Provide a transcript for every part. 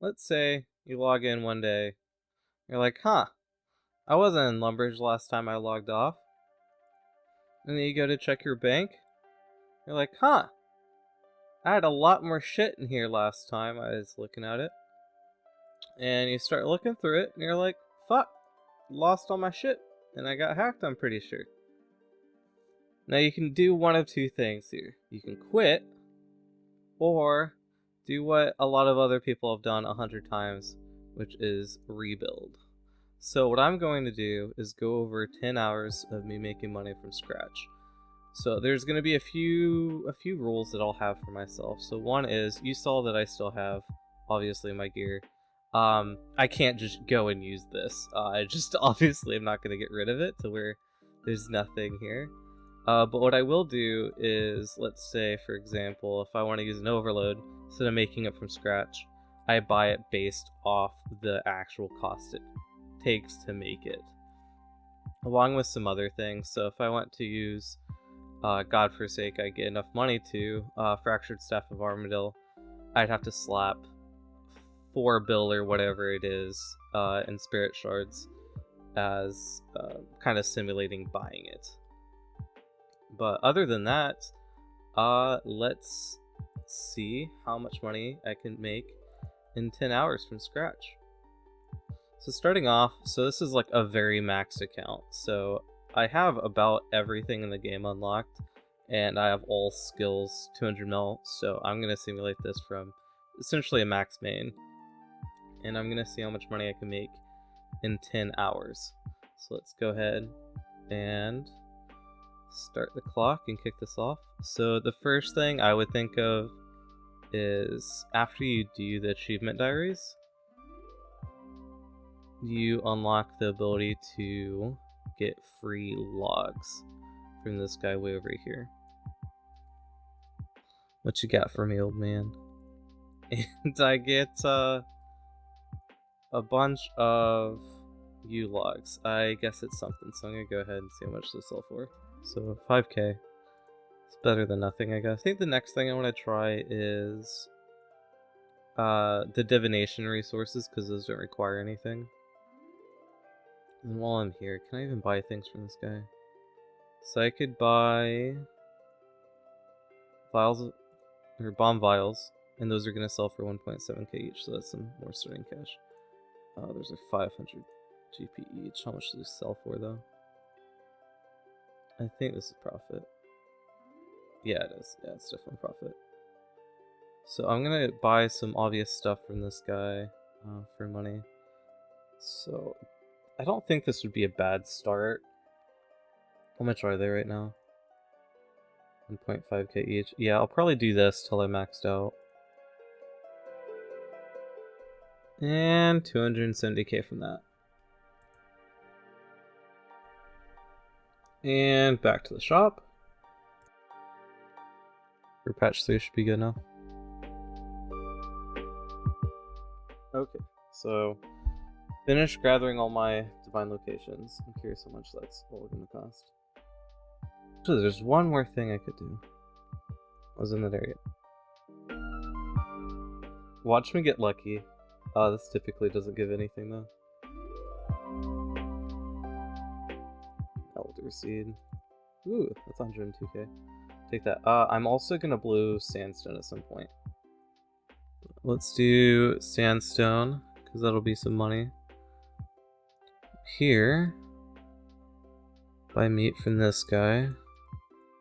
let's say you log in one day, you're like, huh, I wasn't in Lumbridge last time I logged off. And then you go to check your bank, you're like, huh, I had a lot more shit in here last time I was looking at it. And you start looking through it, and you're like, fuck, lost all my shit, and I got hacked, I'm pretty sure. Now you can do one of two things here. You can quit, or do what a lot of other people have done 100 times, which is rebuild. So what I'm going to do is go over 10 hours of me making money from scratch. So there's going to be a few rules that I'll have for myself. So one is, you saw that I still have, obviously, my gear. I can't just go and use this. I just obviously am not going to get rid of it to where there's nothing here. But what I will do is, let's say, for example, if I want to use an overload, instead of making it from scratch, I buy it based off the actual cost it takes to make it, along with some other things. So if I want to use God forsake, I get enough money to Fractured Staff of Armadillo, I'd have to slap 4 bill or whatever it is in Spirit Shards as kind of simulating buying it. But other than that, let's see how much money I can make in 10 hours from scratch. So starting off, so this is like a very maxed account. So I have about everything in the game unlocked, and I have all skills 200 mil. So I'm going to simulate this from essentially a max main. And I'm going to see how much money I can make in 10 hours. So let's go ahead and start the clock and kick this off. So the first thing I would think of is, after you do the achievement diaries, you unlock the ability to get free logs from this guy way over here. What you got for me, old man? And I get a bunch of U logs. I guess it's something, so I'm gonna go ahead and see how much they sell for. So 5k. It's better than nothing, I guess. I think the next thing I want to try is the divination resources, because those don't require anything. And while I'm here, can I even buy things from this guy? So I could buy vials, or bomb vials, and those are going to sell for 1.7k each, so that's some more starting cash. There's a 500 GP each. How much do they sell for, though? I think this is profit. Yeah, it is. Yeah, it's definitely profit. So I'm going to buy some obvious stuff from this guy for money. So I don't think this would be a bad start. How much are they right now? 1.5k each. Yeah, I'll probably do this till I maxed out. And 270k from that. And back to the shop. For patch 3 should be good enough. Okay, so finish gathering all my divine locations. I'm curious how much that's all going to cost. So there's one more thing I could do. I wasn't in that area. Watch me get lucky. This typically doesn't give anything though. Elder Seed. Ooh, that's 102k. Take that. I'm also gonna blue sandstone at some point. Let's do sandstone, because that'll be some money. Here, buy meat from this guy.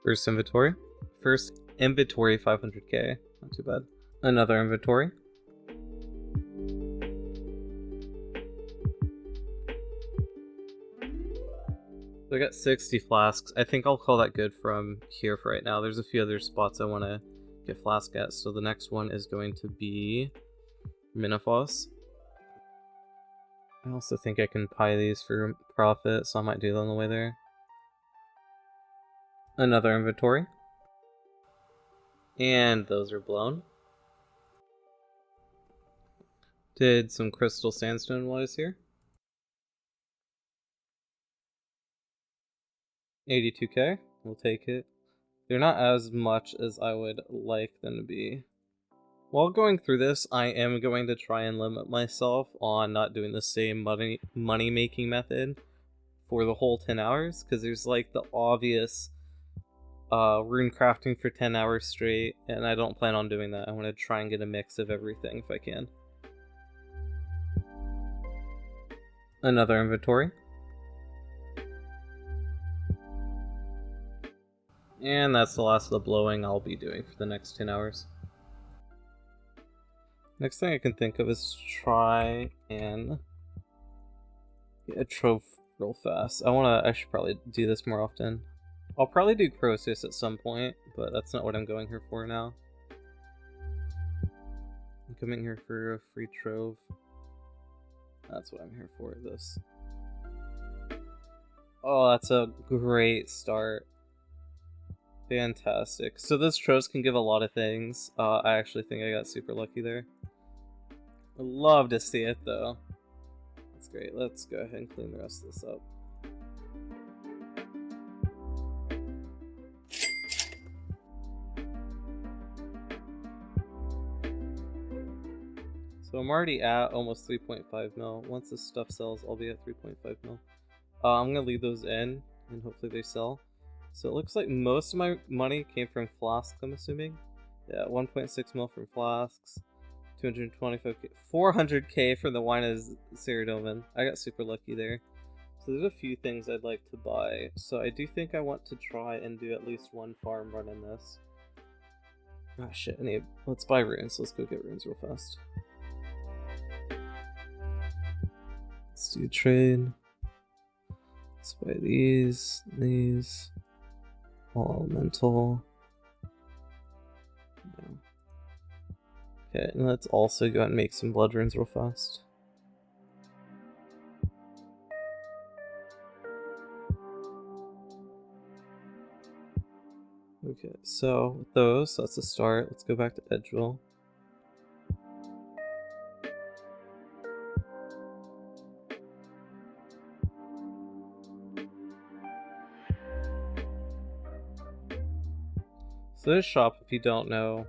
First inventory. First inventory, 500k. Not too bad. Another inventory. So I got 60 flasks. I think I'll call that good from here for right now. There's a few other spots I want to get flask at. So the next one is going to be Minifos. I also think I can buy these for profit, so I might do that on the way there. Another inventory. And those are blown. Did some crystal sandstone while I was here. 82k, we'll take it. They're not as much as I would like them to be. While going through this, I am going to try and limit myself on not doing the same money making method for the whole 10 hours, because there's like the obvious rune crafting for 10 hours straight, and I don't plan on doing that. I want to try and get a mix of everything if I can. Another inventory. And that's the last of the blowing I'll be doing for the next 10 hours. Next thing I can think of is try and get a trove real fast. I should probably do this more often. I'll probably do Croesus at some point, but that's not what I'm going here for now. I'm coming here for a free trove. That's what I'm here for, this. Oh, that's a great start. Fantastic. So those troves can give a lot of things. I actually think I got super lucky there. I'd love to see it though. That's great. Let's go ahead and clean the rest of this up. So I'm already at almost 3.5 mil. Once this stuff sells, I'll be at 3.5 mil. I'm gonna leave those in and hopefully they sell. So it looks like most of my money came from flasks, I'm assuming. Yeah, 1.6 mil from flasks, 225k, 400k for the wine of Ceradomin. I got super lucky there. So there's a few things I'd like to buy. So I do think I want to try and do at least one farm run in this. Ah shit, let's buy runes. Let's go get runes real fast. Let's do trade. Let's buy these. All elemental. Yeah. Okay, and let's also go and make some blood runes real fast. Okay, so with those, that's a start. Let's go back to Edgewell. So this shop, if you don't know,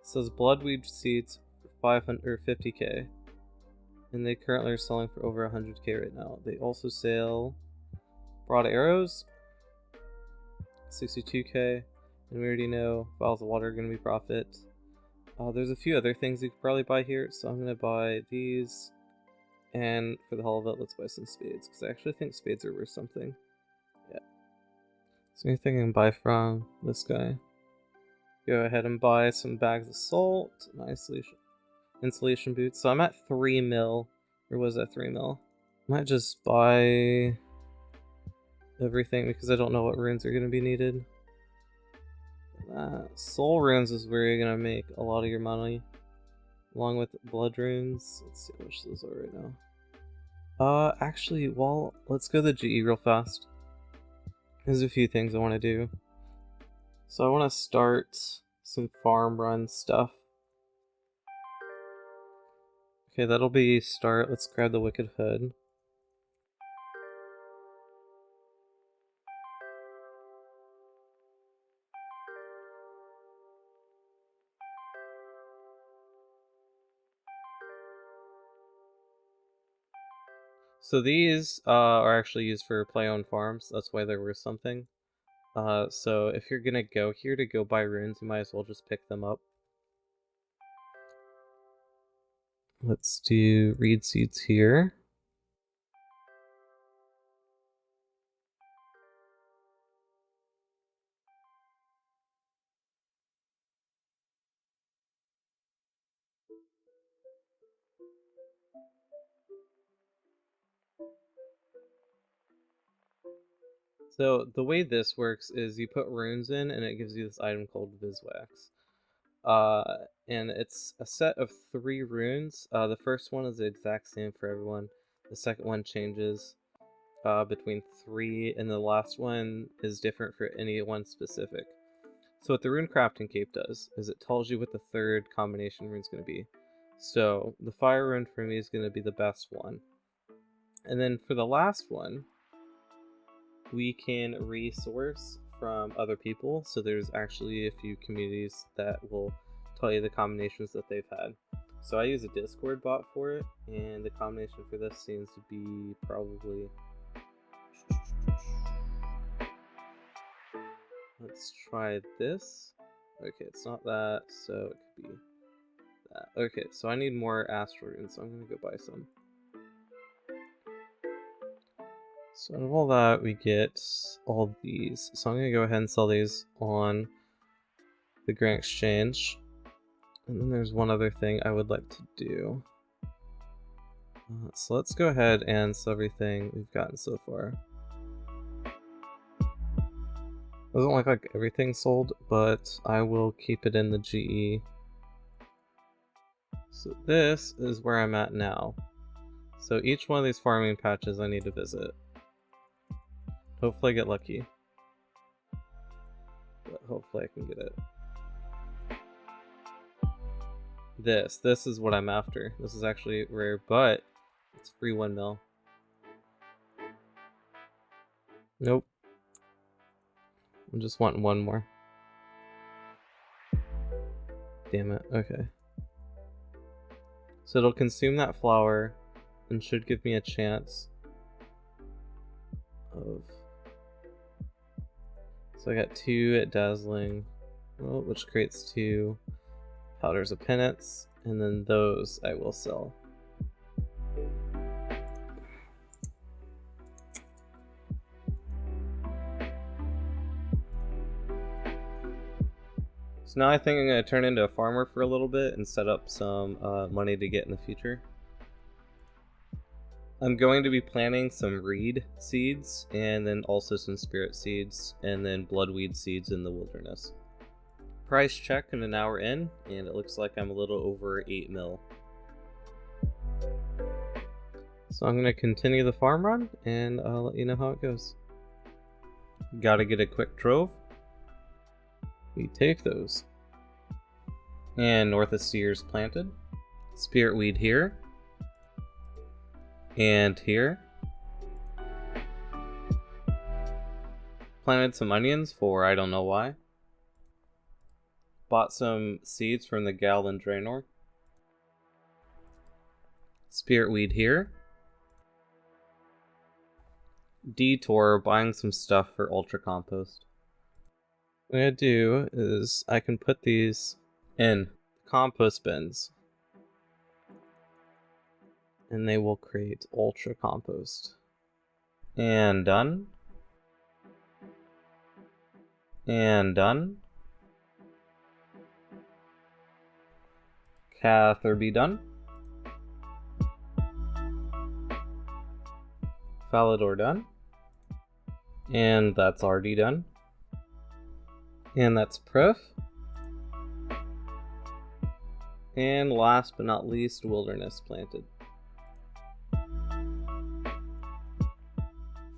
says bloodweed seeds for 550k, and they currently are selling for over 100k right now. They also sell broad arrows, 62k, and we already know vials of water are going to be profit. There's a few other things you could probably buy here, so I'm going to buy these, and for the hell of it, let's buy some spades, because I actually think spades are worth something. Yeah. So anything I can buy from this guy. Go ahead and buy some bags of salt, and insulation boots. So I'm at 3 mil, or was that 3 mil? Might just buy everything because I don't know what runes are going to be needed. Soul runes is where you're going to make a lot of your money, along with blood runes. Let's see how much those are right now. Actually, well, let's go to the GE real fast. There's a few things I want to do. So I want to start some farm run stuff. Okay, that'll be start. Let's grab the Wicked Hood. So these are actually used for play-owned farms. That's why they're worth something. So if you're gonna go here to go buy runes, you might as well just pick them up. Let's do reed seeds here. So the way this works is you put runes in and it gives you this item called Viswax. And it's a set of 3 runes. The first one is the exact same for everyone. The second one changes between 3, and the last one is different for any one specific. So what the rune crafting cape does is it tells you what the third combination rune is going to be. So the fire rune for me is going to be the best one. And then for the last one, we can resource from other people. So there's actually a few communities that will tell you the combinations that they've had. So I use a Discord bot for it, and the combination for this seems to be probably... Let's try this. Okay, it's not that, so it could be that. Okay, so I need more Astral Runes, so I'm gonna go buy some. So out of all that, we get all these. So I'm gonna go ahead and sell these on the Grand Exchange. And then there's one other thing I would like to do. So let's go ahead and sell everything we've gotten so far. Doesn't look like everything's sold, but I will keep it in the GE. So this is where I'm at now. So each one of these farming patches I need to visit. Hopefully I get lucky. But hopefully I can get it. This is what I'm after. This is actually rare, but it's free 1 mil. Nope. I'm just wanting one more. Damn it, okay. So it'll consume that flower and should give me a chance of... So I got 2 at Dazzling, well, which creates 2 Powders of Penance, and then those I will sell. So now I think I'm going to turn into a farmer for a little bit and set up some money to get in the future. I'm going to be planting some reed seeds, and then also some spirit seeds, and then bloodweed seeds in the wilderness. Price check in an hour in, and it looks like I'm a little over 8 mil. So I'm going to continue the farm run, and I'll let you know how it goes. Gotta get a quick trove. We take those. And North of Seers planted. Spirit weed here. And here. Planted some onions for I don't know why. Bought some seeds from the Gal and Draenor. Spirit weed here. Detour, buying some stuff for Ultra Compost. What I do is I can put these in compost bins, and they will create Ultra Compost. And done. And done. Catherby done. Falador done. And that's already done. And that's Proof. And last but not least, Wilderness planted.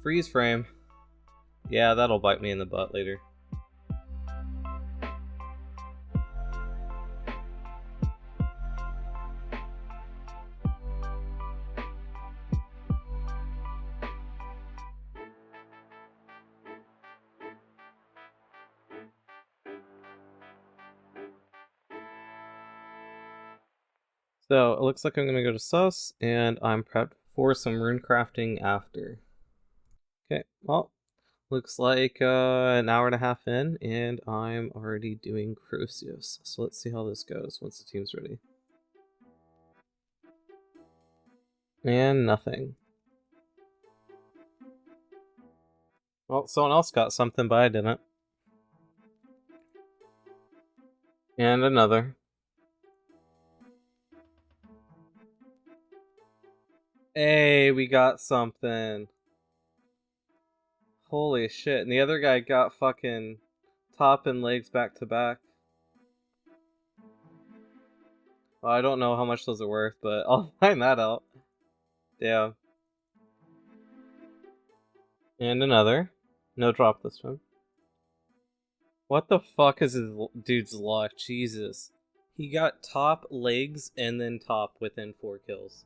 Freeze frame. Yeah, that'll bite me in the butt later. So it looks like I'm gonna go to Sus, and I'm prepped for some rune crafting after. Okay, well, looks like an hour and a half in, and I'm already doing Crucius. So let's see how this goes once the team's ready. And nothing. Well, someone else got something, but I didn't. And another. Hey, we got something. Holy shit. And the other guy got fucking top and legs back to back. Well, I don't know how much those are worth, but I'll find that out. Yeah. And another. No drop this time. What the fuck is this dude's luck? Jesus. He got top, legs, and then top within 4 kills.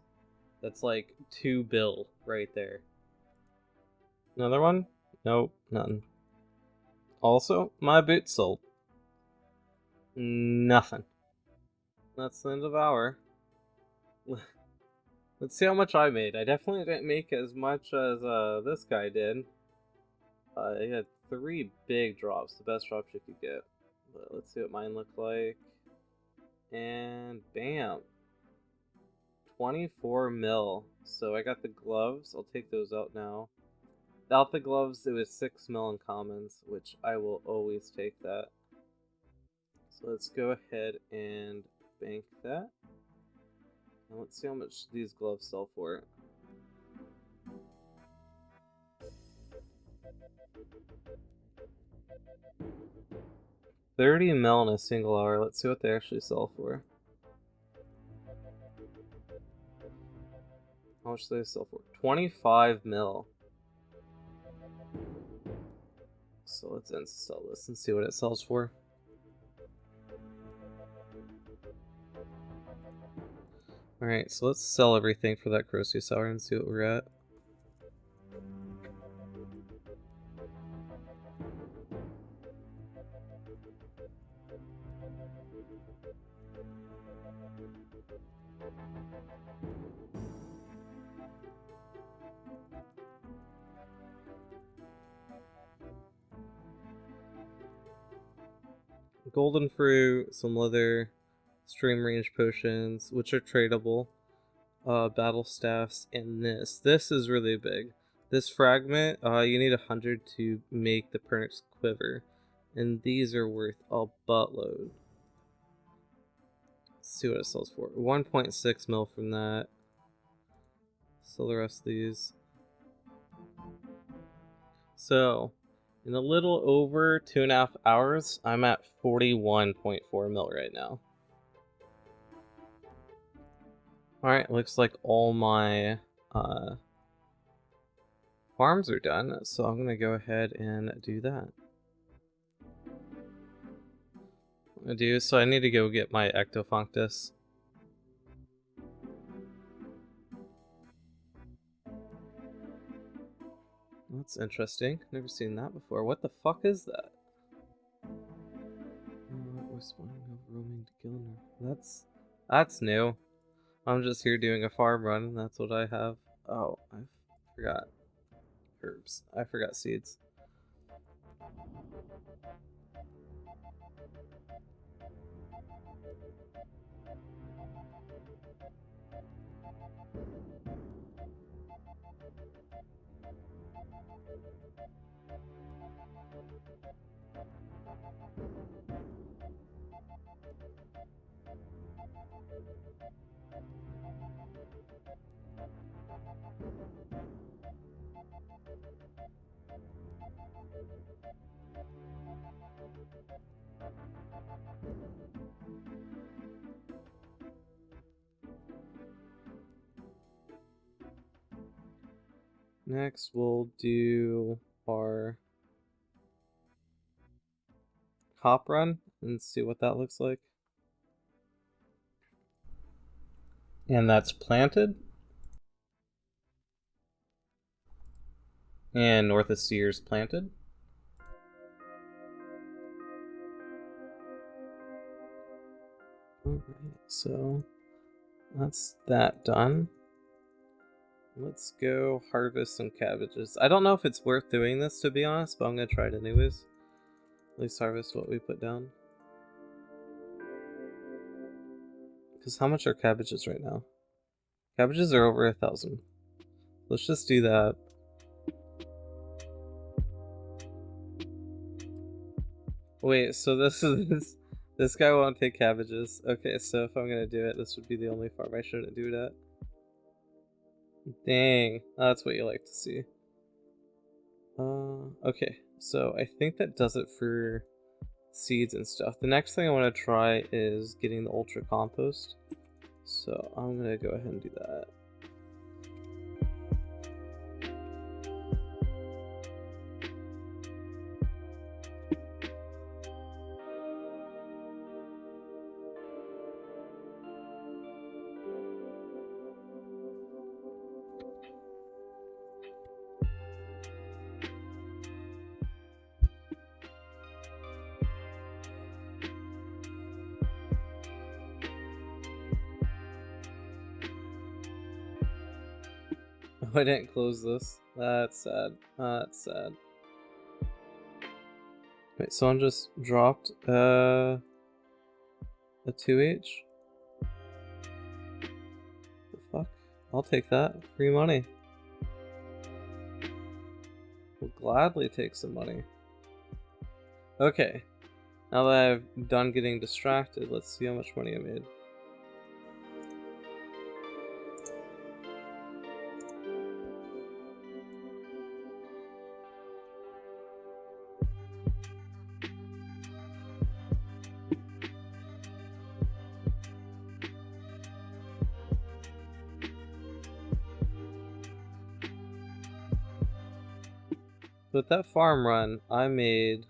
That's like 2 bill right there. Another one? Nope, nothing. Also, my boots sold. Nothing. That's the end of our. Let's see how much I made. I definitely didn't make as much as this guy did. He had 3 big drops, the best drops you could get. But let's see what mine looked like. And bam! 24 mil. So I got the gloves. I'll take those out now. Without the gloves, it was 6 mil in commons, which I will always take that. So let's go ahead and bank that. And let's see how much these gloves sell for. $30 mil in a single hour. Let's see what they actually sell for. How much do they sell for? 25 mil. So let's install this and see what it sells for. Alright, so let's sell everything for that Crocus Sour and see what we're at. Golden fruit, some leather, stream range potions, which are tradable, battle staffs, and this. This is really big. This fragment, you need 100 to make the Pernix quiver, and these are worth a buttload. Let's see what it sells for. 1.6 mil from that. Sell the rest of these. So, in a little over 2.5 hours, I'm at 41.4 mil right now. Alright, looks like all my farms are done, so I'm gonna go ahead and do that. So I need to go get my Ectofunctus. That's interesting. Never seen that before. What the fuck is that? We're spawning a roaming Gilner. That's new. I'm just here doing a farm run, and that's what I have. Oh, I forgot herbs. I forgot seeds. Next, we'll do our hop run and see what that looks like. And that's planted. And North of Sears planted. Alright, so that's that done. Let's go harvest some cabbages. I don't know if it's worth doing this, to be honest, but I'm gonna try it anyways. At least harvest what we put down. Because how much are cabbages right now? Cabbages are over 1,000. Let's just do that. Wait, so this guy won't take cabbages. Okay, so if I'm gonna do it, this would be the only farm I shouldn't do it at. Dang, that's what you like to see. Okay, so I think that does it for seeds and stuff. The next thing I want to try is getting the ultra compost. So I'm gonna go ahead and do that. I didn't close this. That's sad. That's sad. Wait, someone just dropped a 2H? The fuck? I'll take that. Free money. Will gladly take some money. Okay. Now that I've done getting distracted, let's see how much money I made. With that farm run, I made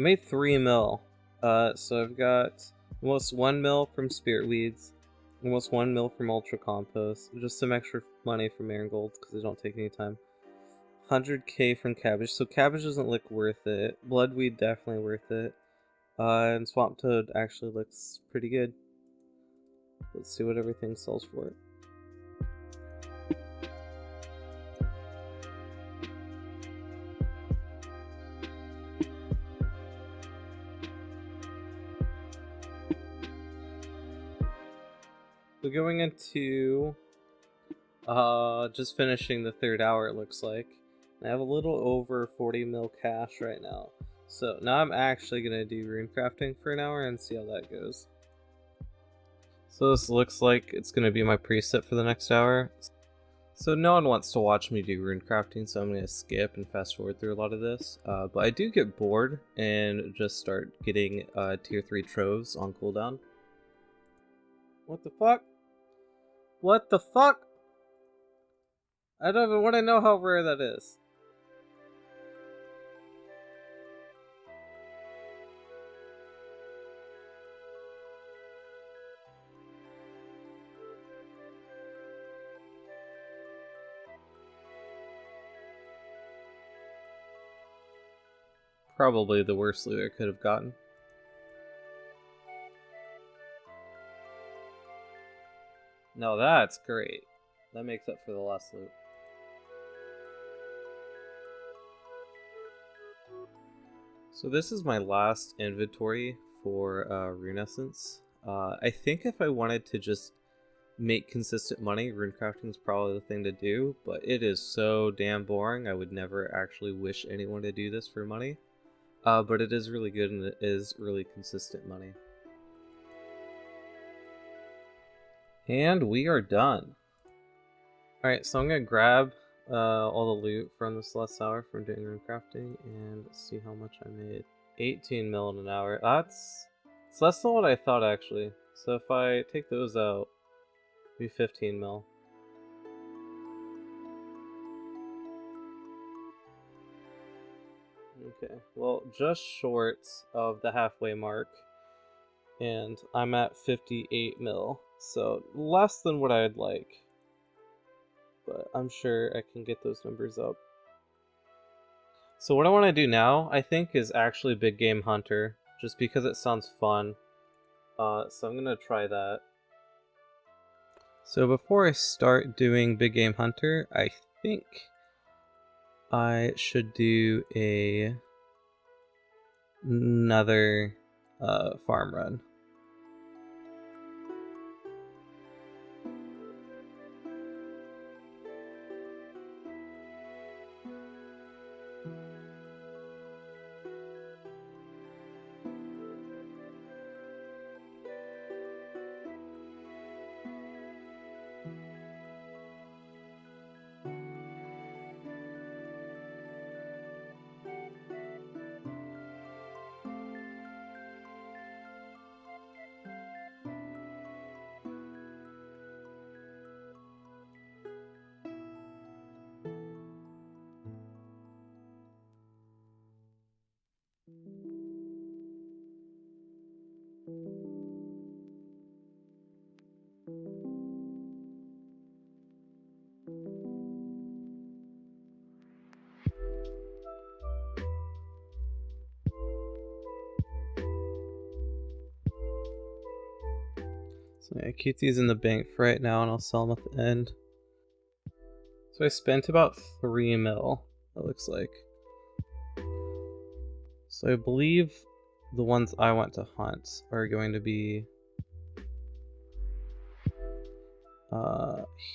I made 3 mil. So I've got almost 1 mil from spirit weeds, almost 1 mil from ultra compost, just some extra money from marigolds because they don't take any time. 100k from cabbage, so cabbage doesn't look worth it. Bloodweed definitely worth it. And swamp toad actually looks pretty good. Let's see what everything sells for it. So going into just finishing the 3rd hour, it looks like. I have a little over 40 mil cash right now. So now I'm actually gonna do rune crafting for an hour and see how that goes. So this looks like it's gonna be my preset for the next hour. So no one wants to watch me do rune crafting, so I'm gonna skip and fast forward through a lot of this. But I do get bored and just start getting tier 3 troves on cooldown. What the fuck? What the fuck? I don't even want to know how rare that is. Probably the worst loot I could have gotten. No, that's great. That makes up for the last loot. So this is my last inventory for Rune Essence. I think if I wanted to just make consistent money, rune crafting is probably the thing to do, but it is so damn boring. I would never actually wish anyone to do this for money. But it is really good and it is really consistent money. And we are done. Alright, so I'm gonna grab all the loot from this last hour from doing rune crafting and see how much I made. 18 mil in an hour. It's less than what I thought actually. So if I take those out, it'd be 15 mil. Okay, well, just short of the halfway mark, and I'm at 58 mil, so less than what I'd like, but I'm sure I can get those numbers up. So what I want to do now, I think, is actually Big Game Hunter, just because it sounds fun, so I'm going to try that. So before I start doing Big Game Hunter, I think I should do another farm run. So yeah, keep these in the bank for right now and I'll sell them at the end. So I spent about 3 mil, it looks like. So I believe the ones I want to hunt are going to be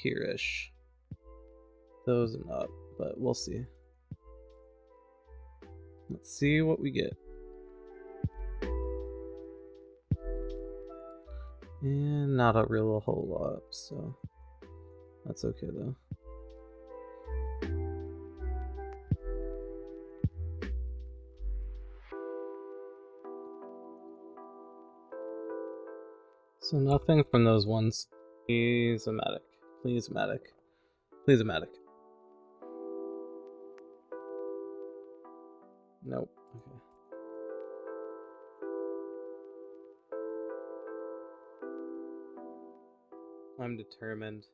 here-ish. Those and up, but we'll see. Let's see what we get. And not a real whole lot, so that's okay though. So nothing from those ones. Please a Matic. Please a Matic. Please a Matic. Nope. Okay. I'm determined.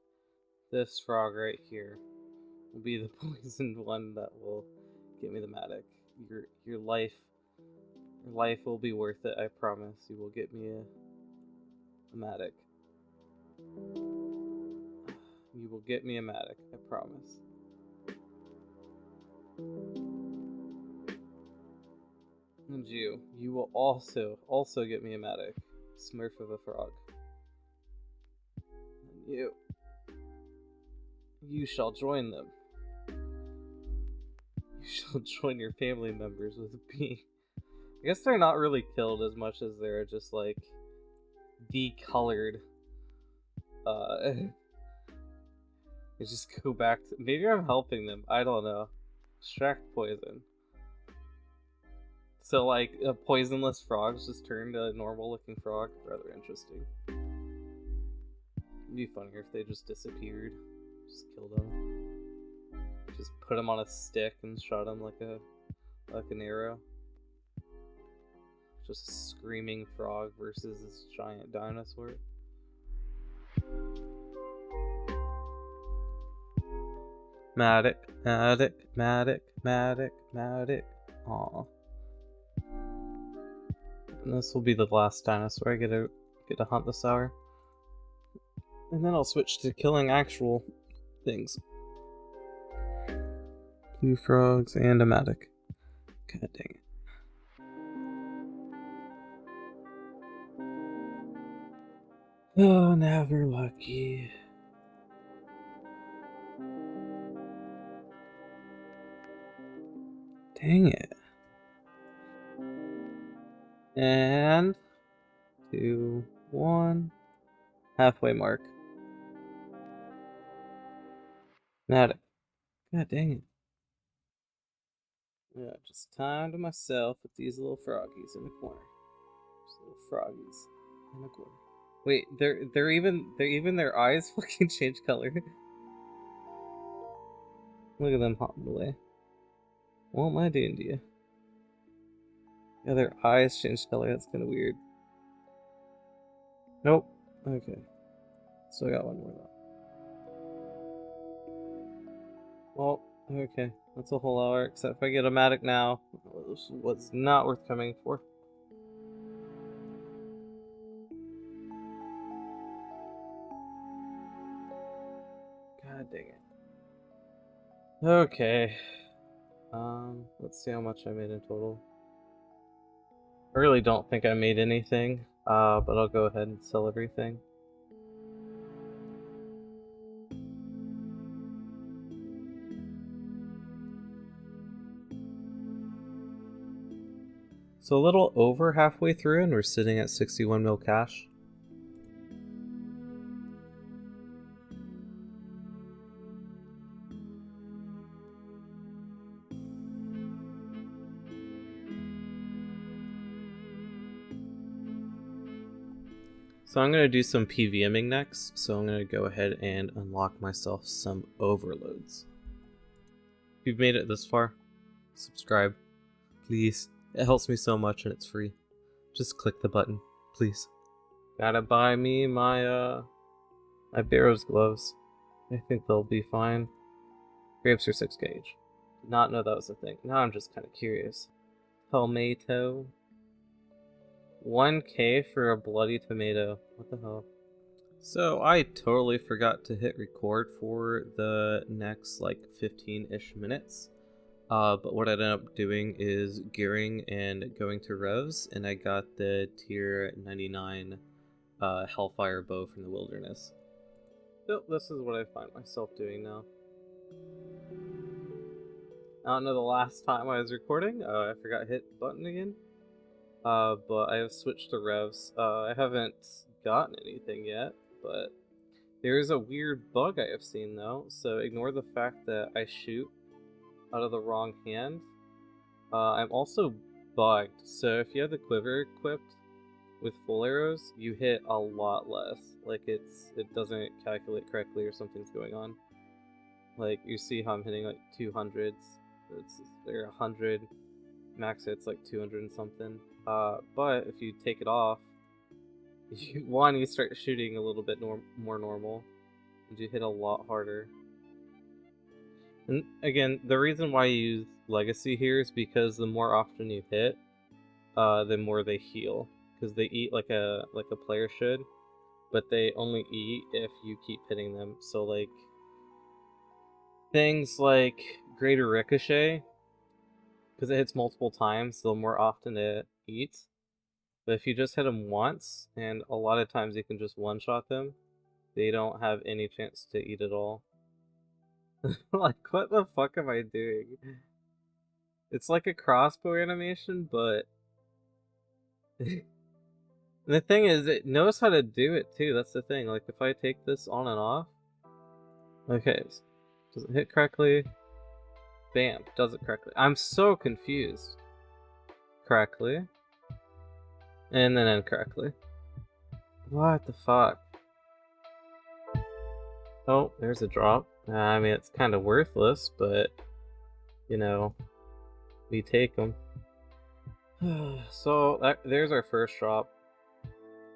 This frog right here will be the poisoned one that will give me the Matic. Your life will be worth it, I promise. You will get me a Matic. You will get me a Matic, I promise. And you will also get me a Matic. Smurf of a frog. And you shall join them. You shall join your family members with me. I guess they're not really killed as much as they're just like decolored. They just go back to, maybe I'm helping them, I don't know. Extract poison. So like poisonless frogs just turned a normal looking frog. Rather interesting. It'd be funnier if they just disappeared. Just killed them. Just put them on a stick and shot them like an arrow. Just a screaming frog versus this giant dinosaur. Matic, Matic, Matic, Matic, Matic. Aw. And this will be the last dinosaur I get to hunt this hour. And then I'll switch to killing actual things. Blue frogs and a Matic. God dang it. Oh, never lucky. Dang it. And 2, 1. Halfway mark. Matic. God dang it. Yeah, just time to myself with these little froggies in the corner. These little froggies in the corner. Wait, they're even their eyes fucking change color. Look at them hopping away. What am I doing to you? Yeah, their eyes change color. That's kind of weird. Nope. Okay. So I got one more though. Well, okay. That's a whole hour, except if I get a Matic now, this was not worth coming for. God dang it. Okay. Let's see how much I made in total. I really don't think I made anything, but I'll go ahead and sell everything. So a little over halfway through and we're sitting at 61 mil cash. So I'm going to do some PVMing next, so I'm going to go ahead and unlock myself some overloads. If you've made it this far, subscribe, please. It helps me so much and it's free. Just click the button, please. Gotta buy me my my Barrow's gloves. I think they'll be fine. Grapes are 6 gauge. Did not know that was a thing. Now I'm just kind of curious. Tomato. 1K for a bloody tomato. What the hell? So I totally forgot to hit record for the next like 15-ish minutes. But what I ended up doing is gearing and going to revs, and I got the tier 99 Hellfire bow from the wilderness. So this is what I find myself doing now. I don't know the last time I was recording. I forgot to hit the button again. But I have switched to revs. I haven't gotten anything yet, but there is a weird bug I have seen though. So ignore the fact that I shoot out of the wrong hand. I'm also bugged. So if you have the quiver equipped with full arrows, you hit a lot less. Like it doesn't calculate correctly or something's going on. Like you see how I'm hitting like 200s. It's there 100. Max hits like 200 and something. But if you take it off, you start shooting a little bit more normal, and you hit a lot harder. And again, the reason why you use Legacy here is because the more often you hit, the more they heal. Because they eat like a player should, but they only eat if you keep hitting them. So like things like Greater Ricochet, because it hits multiple times, the more often it eats. But if you just hit them once, and a lot of times you can just one-shot them, they don't have any chance to eat at all. Like, what the fuck am I doing? It's like a crossbow animation, but... the thing is, it knows how to do it too, that's the thing. Like, if I take this on and off... Okay, does it hit correctly? Bam, does it correctly. I'm so confused. Correctly. And then incorrectly. What the fuck? Oh, there's a drop. I mean, it's kind of worthless, but, you know, we take them. So, there's our first drop.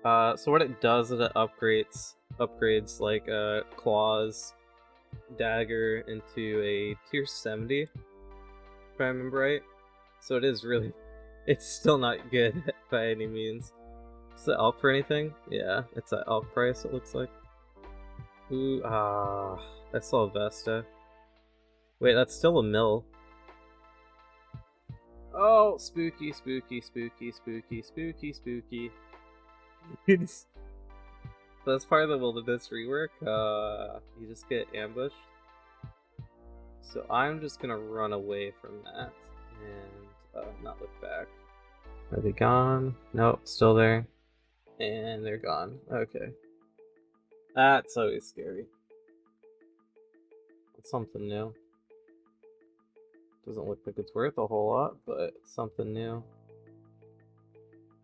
So what it does is it upgrades like Claw's dagger into a tier 70, if I remember right. So it is really, it's still not good by any means. Is it elk for anything? Yeah, it's at elk price, it looks like. Ooh, I saw a Vesta. Wait, that's still a mill. Oh, spooky, spooky, spooky, spooky, spooky, spooky. That's part of the wilderness rework. You just get ambushed. So I'm just gonna run away from that and not look back. Are they gone? Nope, still there. And they're gone. Okay. That's always scary. It's something new. Doesn't look like it's worth a whole lot, but it's something new.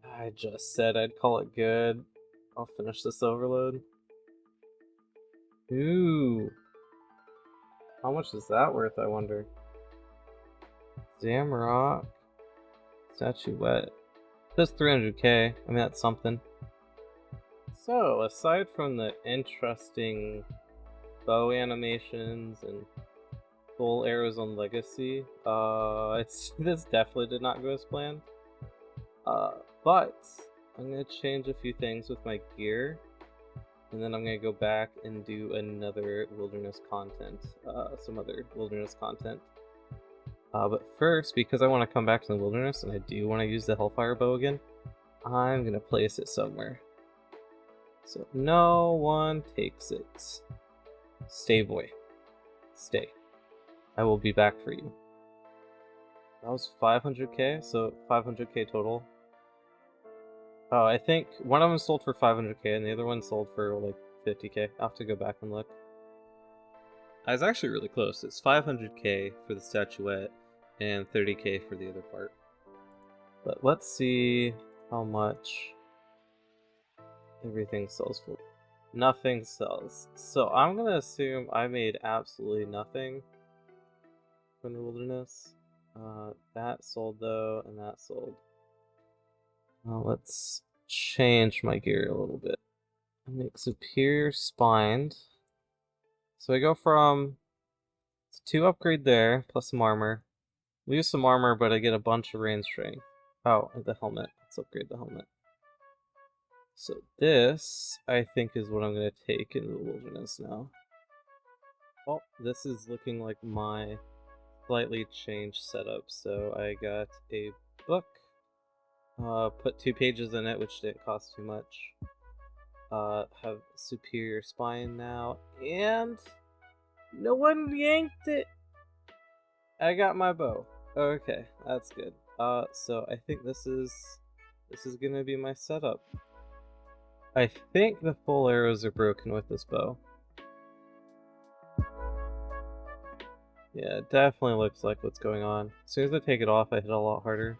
I just said I'd call it good. I'll finish this overload. Ooh. How much is that worth, I wonder? Damn rock. Statuette. Just 300k. I mean, that's something. So, aside from the interesting bow animations and full arrows on Legacy, this definitely did not go as planned. But I'm gonna change a few things with my gear, and then I'm gonna go back and do another wilderness content, some other wilderness content. But first, because I want to come back to the wilderness and I do want to use the Hellfire bow again, I'm gonna place it somewhere. So no one takes it. Stay, boy. Stay. I will be back for you. That was 500k, so 500k total. Oh, I think one of them sold for 500k and the other one sold for like 50k. I'll have to go back and look. I was actually really close. It's 500k for the statuette and 30k for the other part. But let's see how much everything sells for. Nothing sells. So I'm gonna assume I made absolutely nothing from the wilderness. That sold though, and that sold. Let's change my gear a little bit. I make superior spined. So I go from 2 upgrade there, plus some armor. Lose some armor, but I get a bunch of range strength. Oh, and the helmet. Let's upgrade the helmet. So this, I think, is what I'm going to take into the wilderness now. Oh, this is looking like my slightly changed setup. So I got a book, put 2 pages in it, which didn't cost too much. Have superior spine now, and no one yanked it. I got my bow. Okay, that's good. So I think this is gonna be my setup. I think the full arrows are broken with this bow. Yeah, it definitely looks like what's going on. As soon as I take it off, I hit a lot harder.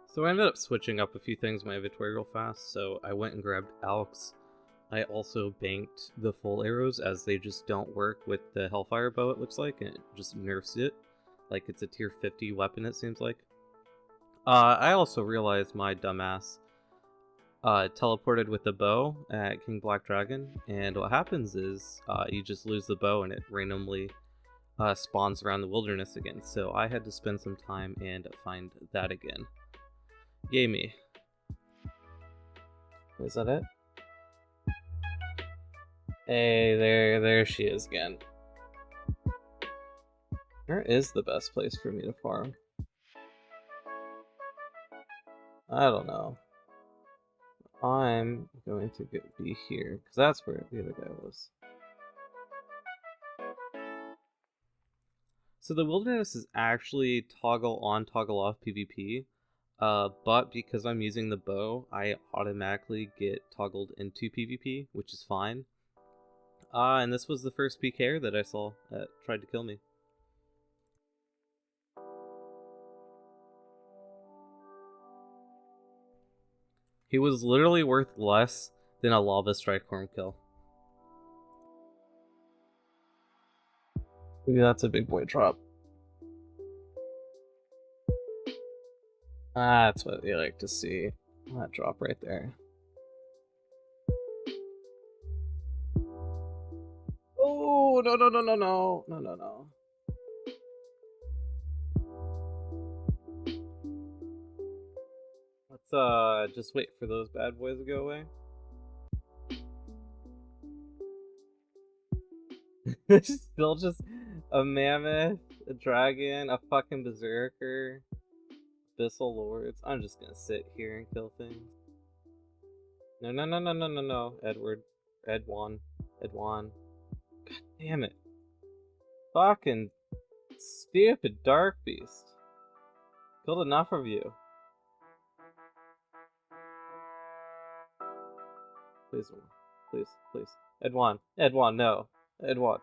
So I ended up switching up a few things in my inventory real fast, so I went and grabbed Alex. I also banked the full arrows, as they just don't work with the Hellfire bow, it looks like, and it just nerfs it. Like, it's a tier 50 weapon, it seems like. I also realized my dumbass teleported with the bow at King Black Dragon, and what happens is you just lose the bow and it randomly spawns around the wilderness again, so I had to spend some time and find that again. Yay me. Is that it? Hey, there she is again. Where is the best place for me to farm? I don't know. I'm going to be here, because that's where the other guy was. So the wilderness is actually toggle on, toggle off PvP. But because I'm using the bow, I automatically get toggled into PvP, which is fine. And this was the first PKer that I saw that tried to kill me. He was literally worth less than a Lava Strike Horn kill. Maybe that's a big boy drop. That's what you like to see. That drop right there. Oh, no, no, no, no, no. No, no, no. Let's just wait for those bad boys to go away. Still just a mammoth, a dragon, a fucking berserker, abyssal lords. I'm just gonna sit here and kill things. No, no, no, no, no, no, no. Edward. Edwan. God damn it. Fucking stupid dark beast. Killed enough of you. Please, please, please. Edwan. Edwan, no. Edwan.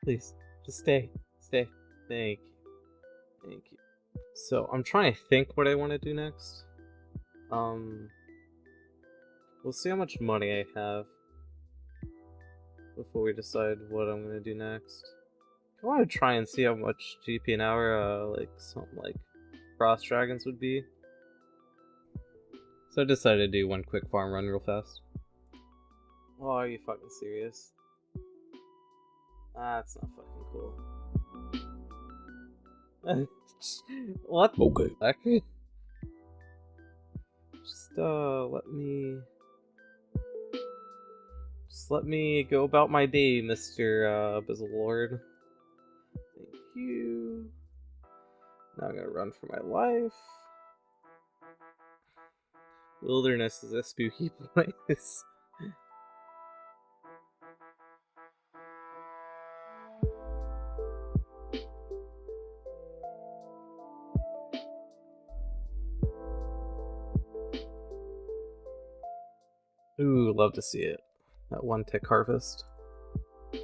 Please. Just stay. Stay. Thank you. Thank you. So, I'm trying to think what I want to do next. We'll see how much money I have before we decide what I'm gonna do next. I want to try and see how much GP an hour, like, something like Frost Dragons would be. So I decided to do one quick farm run real fast. Oh, are you fucking serious? That's not fucking cool. What? Okay. Actually, just let me go about my day, Mr. Bizzlord. Thank you. Now I'm gonna run for my life. Wilderness is a spooky place. Ooh, love to see it. That one tick harvest. Are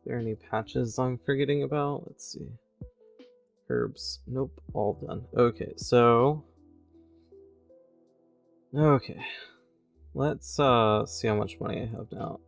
there any patches I'm forgetting about? Let's see. Herbs. Nope, all done. Okay, so... Okay. Let's see how much money I have now.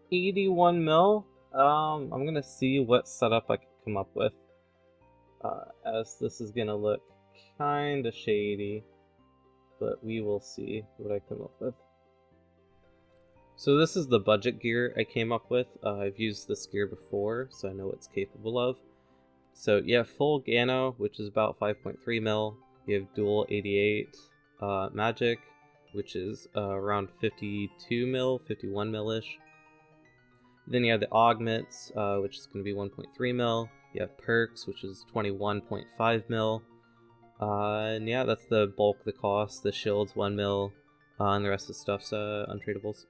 $81 mil. I'm gonna see what setup I can come up with. As this is gonna look kinda shady, but we will see what I come up with. So this is the budget gear I came up with. I've used this gear before, so I know what it's capable of. So you have full Gano, which is about 5.3 mil. You have dual 88 magic, which is around 52 mil, 51 mil-ish. Then you have the augments, which is going to be 1.3 mil. You have perks, which is 21.5 mil. And yeah, that's the bulk of the cost. The shield's 1 mil, and the rest of the stuff's untradables.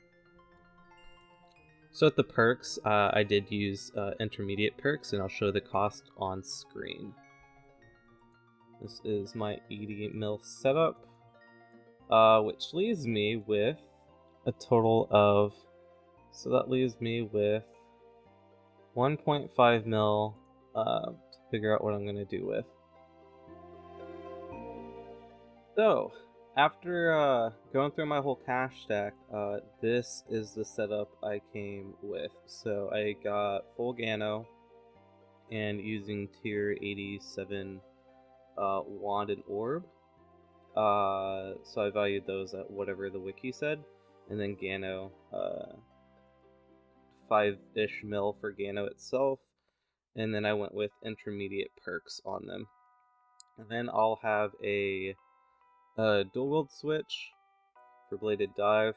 So with the perks, I did use intermediate perks, and I'll show the cost on screen. This is my 80 mil setup, which leaves me with a total of... So that leaves me with 1.5 mil to figure out what I'm going to do with. So, after going through my whole cash stack, this is the setup I came with. So I got full Gano, and using tier 87 wand and orb. So I valued those at whatever the wiki said, and then Gano, 5-ish mil for Gano itself, and then I went with intermediate perks on them. And then I'll have a dual wield switch for bladed dive.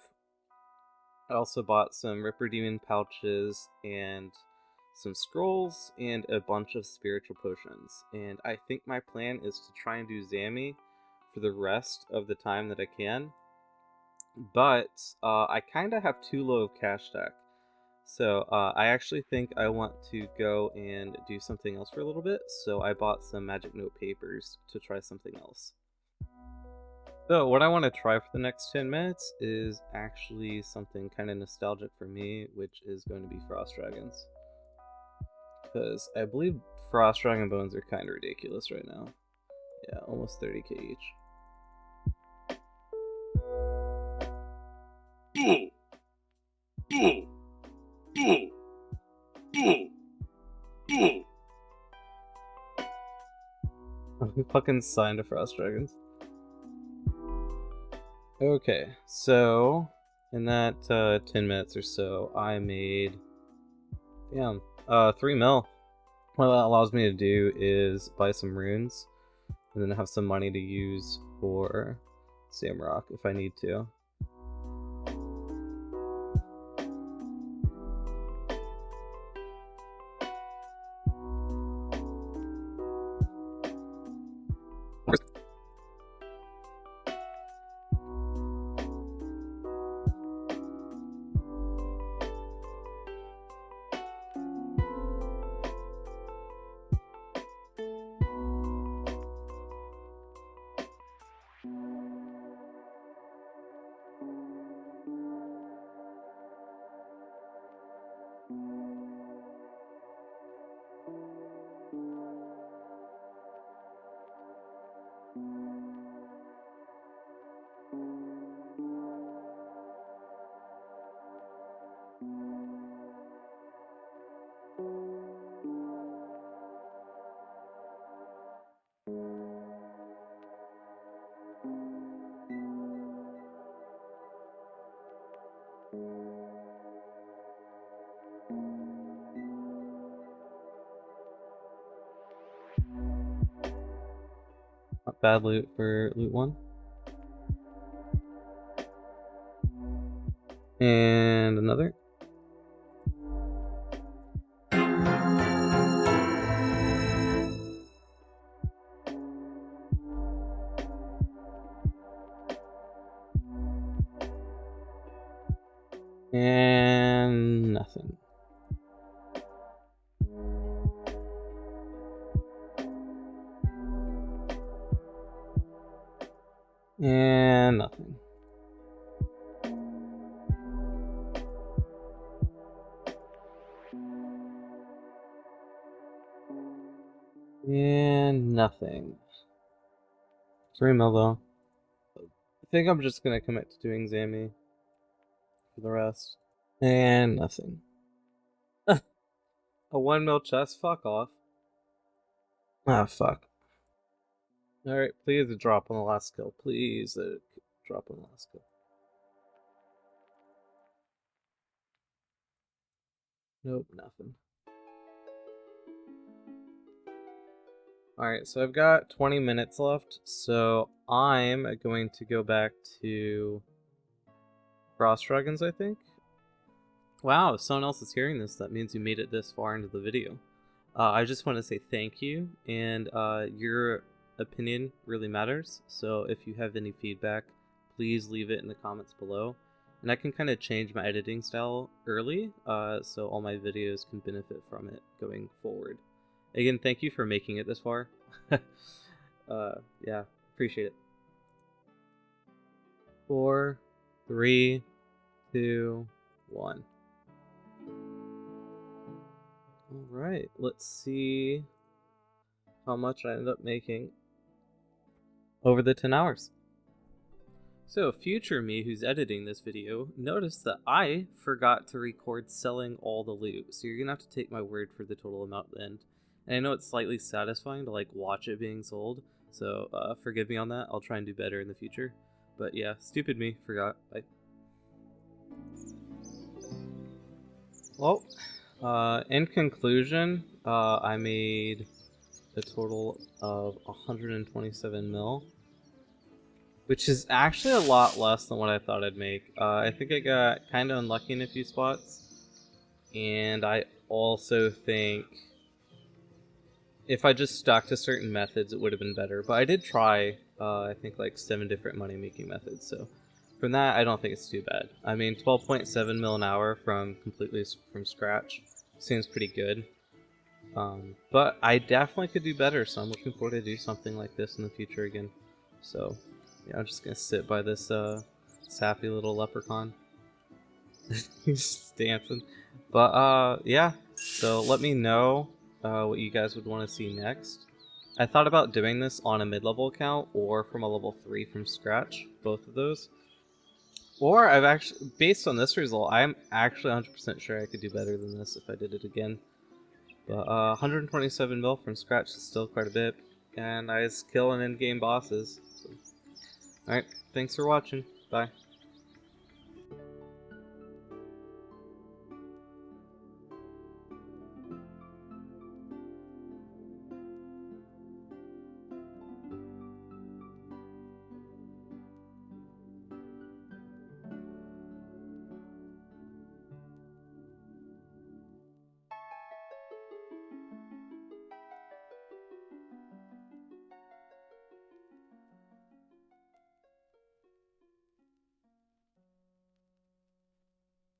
I also bought some Ripper Demon pouches and some scrolls and a bunch of spiritual potions. And I think my plan is to try and do Zami for the rest of the time that I can. But I kind of have too low of cash stack. So I actually think I want to go and do something else for a little bit. So I bought some magic note papers to try something else. So what I want to try for the next 10 minutes is actually something kind of nostalgic for me, which is going to be Frost Dragons. Because I believe Frost Dragon Bones are kind of ridiculous right now. Yeah, almost 30k each. I'm fucking signed to Frost Dragons. Okay, so in that 10 minutes or so, I made 3 mil. What that allows me to do is buy some runes, and then have some money to use for Samrock if I need to. Not bad loot for loot 1. And another. And nothing. And nothing. And nothing. 3 mil though. I think I'm just gonna commit to doing Zammy for the rest. And nothing. A 1 mil chest? Fuck off. Ah, fuck. Alright, please drop on the last skill. Please drop on the last skill. Nope, nothing. Alright, so I've got 20 minutes left, so I'm going to go back to Frost Dragons, I think. Wow, if someone else is hearing this, that means you made it this far into the video. I just want to say thank you, and your opinion really matters, so if you have any feedback, please leave it in the comments below. And I can kind of change my editing style early, so all my videos can benefit from it going forward. Again, thank you for making it this far. Yeah, appreciate it. 4, 3, 2, 1. Alright, let's see how much I ended up making over the 10 hours. So, future me who's editing this video noticed that I forgot to record selling all the loot, so you're gonna have to take my word for the total amount at the end. And I know it's slightly satisfying to like watch it being sold, so forgive me on that. I'll try and do better in the future. But yeah, stupid me, forgot. Bye. Well, in conclusion, I made a total of 127 mil, which is actually a lot less than what I thought I'd make. I think I got kind of unlucky in a few spots, and I also think if I just stuck to certain methods, it would have been better. But I did try, I think, like 7 different money-making methods. So from that, I don't think it's too bad. I mean, 12.7 mil an hour from completely from scratch seems pretty good. But I definitely could do better, so I'm looking forward to do something like this in the future again. So yeah, I'm just gonna sit by this sappy little leprechaun. He's just dancing. But yeah, so let me know what you guys would want to see next. I thought about doing this on a mid-level account or from a level 3 from scratch, both of those. Or I've actually, based on this result, I'm actually 100% sure I could do better than this if I did it again. But 127 mil from scratch is still quite a bit, and I was killing in-game bosses. So. Alright, thanks for watching. Bye.